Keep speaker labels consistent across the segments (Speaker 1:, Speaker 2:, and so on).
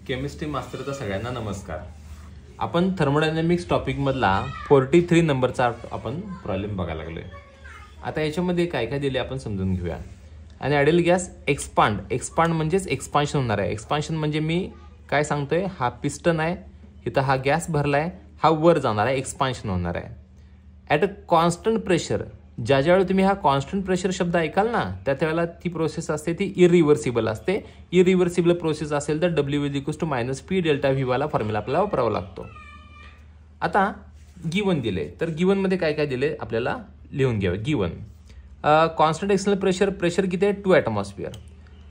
Speaker 1: Chemistry मास्टरचा सगळ्यांना नमस्कार. आपण थर्मोडायनॅमिक्स टॉपिकमधला 43 नंबरचा आपण प्रॉब्लेम बघायला लागलोय. आता याच्यामध्ये काय काय दिले आपण समजून घेऊया. आणि आयडियल गॅस एक्सपांड म्हणजेच एक्सपान्शन होणार आहे. एक्सपान्शन म्हणजे मी काय सांगतोय, हा पिस्टन आहे, इथं हा गॅस भरलाय, हा वर जाणार आहे, एक्सपान्शन होणार आहे. ॲट अ कॉन्स्टंट प्रेशर, ज्यावेळी तुम्ही हा कॉन्स्टंट प्रेशर शब्द ऐकाल ना, त्यावेळेला ती प्रोसेस असते ती इरिव्हर्सिबल असते. इरिव्हर्सिबल प्रोसेस असेल तर W = -P ΔV वाला फॉर्म्युला आपल्याला वापरावा लागतो. आता गिवन दिले, तर गिवन मध्ये काय काय दिले आपल्याला लिहून घ्यावे. गिवन कॉन्स्टंट एक्सटर्नल प्रेशर किती आहे, 2 ॲटमॉस्फिअर.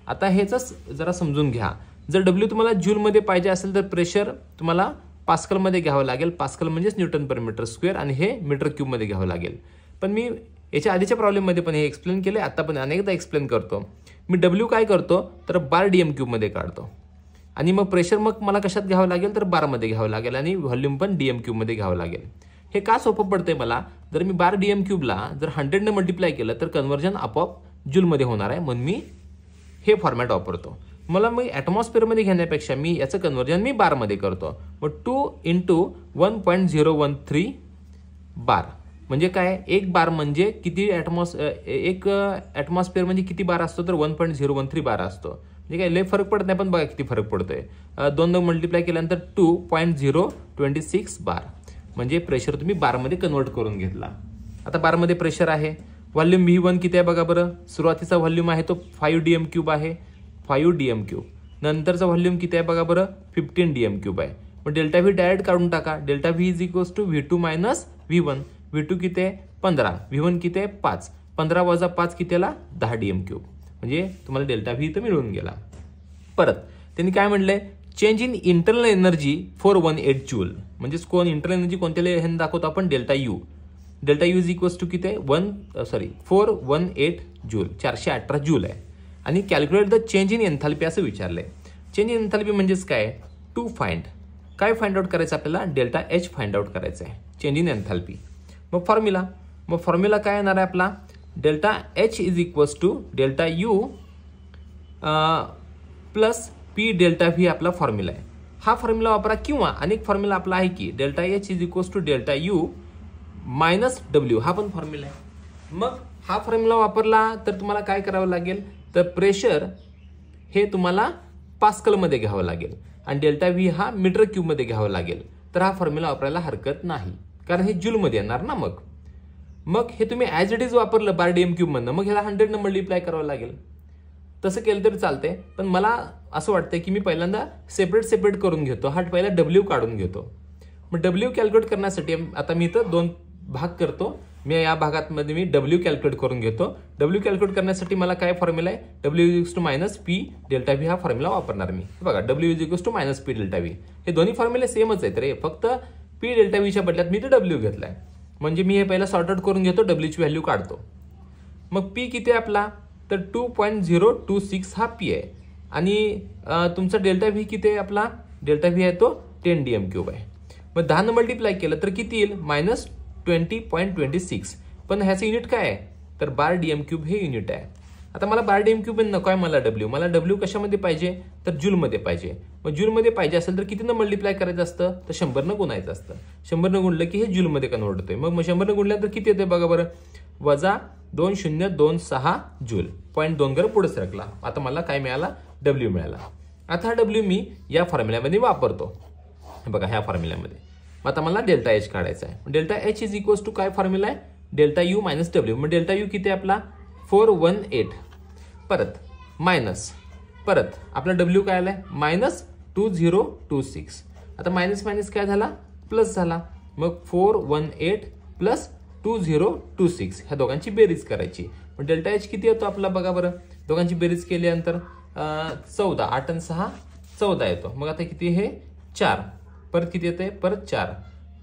Speaker 1: आता हेच जरा समजून घ्या. जर W तुम्हाला जूलमध्ये पाहिजे असेल तर प्रेशर तुम्हाला पास्कलमध्ये घ्यावं लागेल. पास्कल म्हणजेच न्यूटन पर मीटर स्क्वेअर, आणि हे मीटर क्यूबमध्ये घ्यावं लागेल. पण मी याच्या आधीच्या प्रॉब्लेममध्ये पण हे एक्सप्लेन केले, आता पण अनेकदा एक्सप्लेन करतो. मी W काय करतो तर बार DM क्यूबमध्ये काढतो, आणि मग प्रेशर मग मला कशात घ्यावं लागेल तर बारमध्ये घ्यावं लागेल, आणि व्हॉल्यूम पण DM क्यूबमध्ये घ्यावं लागेल. हे का सोपं पडतंय मला, जर मी बार DM क्यूबला जर 100 ने मल्टिप्लाय केलं तर कन्व्हर्जन आपोआप जूलमध्ये होणार आहे, म्हणून मी हे फॉर्मॅट वापरतो. मला मग ॲटमॉस्फिअरमध्ये घेण्यापेक्षा मी याचं कन्व्हर्जन मी बारमध्ये करतो. मग 2 × 1.013 बार म्हणजे काय, एक बार म्हणजे किती एक ॲटमॉस्फिअर म्हणजे किती बार असतो तर 1.013 बार असतो. म्हणजे काय लय फरक पडत नाही, पण बघा किती फरक पडतोय. 2 मल्टिप्लाय केल्यानंतर 2.026 बार म्हणजे प्रेशर तुम्ही बारमध्ये कन्वर्ट करून घेतला. आता बारमध्ये प्रेशर आहे. व्हॉल्यूम V1 किती आहे बघा बरं. सुरुवातीचा व्हॉल्यूम आहे तो 5 DM क्यूब आहे, 5 DM क्यूब. नंतरचा व्हॉल्यूम किती आहे बघा बरं, 15 DM क्यूब आहे. मग डेल्टा व्ही डायरेक्ट काढून टाका. Delta V is equals to V2 - V1. V2 किती आहे 15, V1 किती आहे 5, 15 - 5 किती आला 10 DM क्यूब. म्हणजे तुम्हाला डेल्टा व्ही इथं मिळून गेला. परत त्यांनी काय म्हणलंय, change in internal energy 418 joule. म्हणजेच कोण इंटरनल एनर्जी कोणत्याला हे दाखवतो आपण, delta u. Delta u is equals to किती आहे 418 जूल, 418 जूल आहे. आणि calculate the change in enthalpy असं विचारलंय. चेंज इन एन्थाल्पी म्हणजेच काय, टू फाइंड, काय फाइंड आउट करायचं आपल्याला, डेल्टा H फाइंड आउट करायचं आहे, चेंज इन एन्थाल्पी. मग फॉर्म्युला काय येणार आहे आपला, delta H is equals to delta U plus P delta V आपला फॉर्म्युला आहे. हा फॉर्म्युला वापरा, किंवा अनेक फॉर्म्युला आपला आहे की delta H is equals to delta U minus W, हा पण फॉर्म्युला आहे. मग हा फॉर्म्युला वापरला तर तुम्हाला काय करावं लागेल तर प्रेशर हे तुम्हाला पास्कलमध्ये घ्यावं लागेल, आणि डेल्टा व्ही हा मीटर क्यूबमध्ये घ्यावं लागेल. तर हा फॉर्म्युला वापरायला हरकत नाही, कारण हे जूलमध्ये येणार ना. मग हे तुम्ही ॲज इट इज वापरलं बार DM क्यूबमधनं, मग ह्याला 100 ने मल्टिप्लाय करावं लागेल. तसं केलं तरी चालतंय, पण मला असं वाटतंय की मी पहिल्यांदा सेपरेट करून घेतो. हा पहिला W काढून घेतो. मग W कॅल्क्युलेट करण्यासाठी आता मी इथं 2 भाग करतो. मी या भागामध्ये मी W कॅल्क्युलेट करून घेतो. W कॅल्क्युलेट करण्यासाठी मला काय फॉर्म्युला आहे, W = -P डेल्टा व्ही हा फॉर्म्युला वापरणार मी. बघा W = -P डेल्टा व्ही, हे दोन्ही फॉर्म्युले सेमच आहेत रे, फक्त P डेल्टा व्हीच्या बदल्यात मी ते W घेतलाय. म्हणजे मी हे पहिला सॉर्ट आउट करून घेतो, W ची व्हॅल्यू काढतो. मग P किती आहे आपला तर 2.026 हा P आहे, आणि तुमचा डेल्टा व्ही किती आहे आपला, डेल्टा व्ही आहे तो 10 DM क्यूब आहे. मग 10 ने मल्टिप्लाय केलं तर किती येईल -20.26. पण ह्याचं युनिट काय आहे तर बार DM क्यूब हे युनिट आहे. आता मला बार DM क्यूब नको आहे, मला W कशामध्ये पाहिजे तर जूलमध्ये पाहिजे. मग जूलमध्ये पाहिजे असेल तर कितीनं मल्टिप्लाय करायचं असतं तर 100 ने गुणायचं असतं. 100 ने गुणलं की हे जूलमध्ये कन्वर्ट होतंय. मग 100 ने गुणल्यानंतर किती येते बघा बरं, -2026 जूल. 0.2 घर पुढे सरकला. आता मला काय मिळाला, W मिळाला. आता हा W मी या फॉर्म्युल्यामध्ये वापरतो. बघा ह्या फॉर्म्युल्यामध्ये. आता मला डेल्टा H काढायचा आहे. Delta H is equals to काय फॉर्म्युला आहे, डेल्टा U - W. मग डेल्टा U किती आहे आपला 418, परत आपला W काय आलाय -2026. आता मायनस काय झाला, प्लस झाला. मग 418 प्लस 2026 ह्या दोघांची बेरीज करायची. मग डेल्टा H किती येतो आपला बघा बरं, दोघांची बेरीज केल्यानंतर 14, 8 आणि 6 14 येतो. मग आता किती हे 4, परत किती येते परत 4,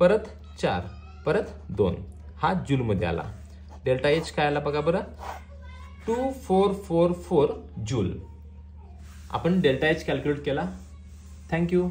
Speaker 1: परत 4, परत 2, हा जूलमध्ये आला. डेल्टा H काय आला बघा बरं 2444 जूल. आपण डेल्टा H कॅल्क्युलेट केला. थँक्यू.